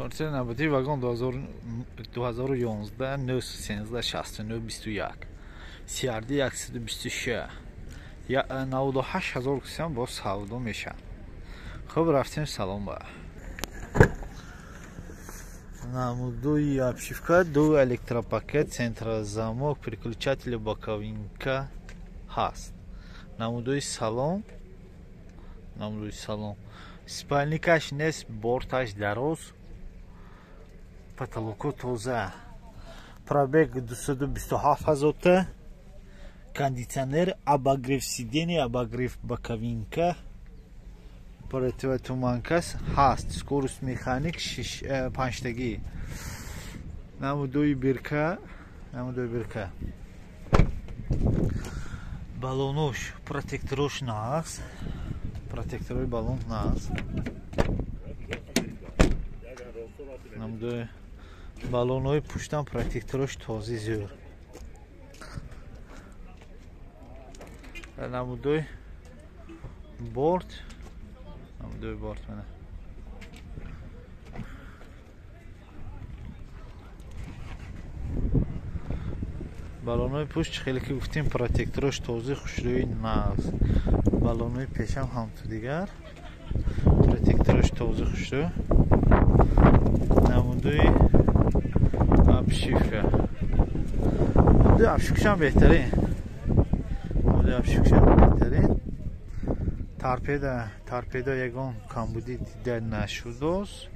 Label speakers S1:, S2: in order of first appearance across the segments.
S1: Партия набати вагон 2011 913 69 21 CRD 123 98000 кисан бо савдо мешавад. Хуб, рафтем салон ба намудуи обшивка, 2 электропакет, центрозамок, переключатели, боковинка ҳаст. Намудуи салон, спальникаш нест, борташ дароз, потолоко тоза, пробег 227 000, кондиционер, обогрев сидений, обогрев боковинка, противотуманкас ҳаст, скорость механик 5 таги. Намудуи бирка, балонош, протекторош нааст, протекторои балон нааст. Намудуи балонои пуштан протекторош този зӯр. Намудуи борт, mana. Балонои пушт хеле ки гуфтем протекторош този хушрӯи нағз. Балонои пешам ҳамту дигар. Протекторош този хушрӯ. Намудуи обшивка. Намудуи обшивкашам беҳтарин. Торпеда ягон камбуди дида нашудост.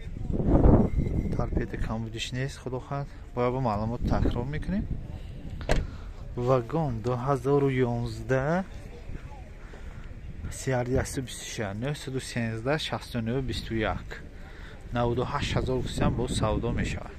S1: Торпеда камбудиш нест, худо хоҳад. Бояд бо маълумот такрор мекунем. Вагон 2011 CRD 126 913 69 21 98000 кисан бо савдо мешавад.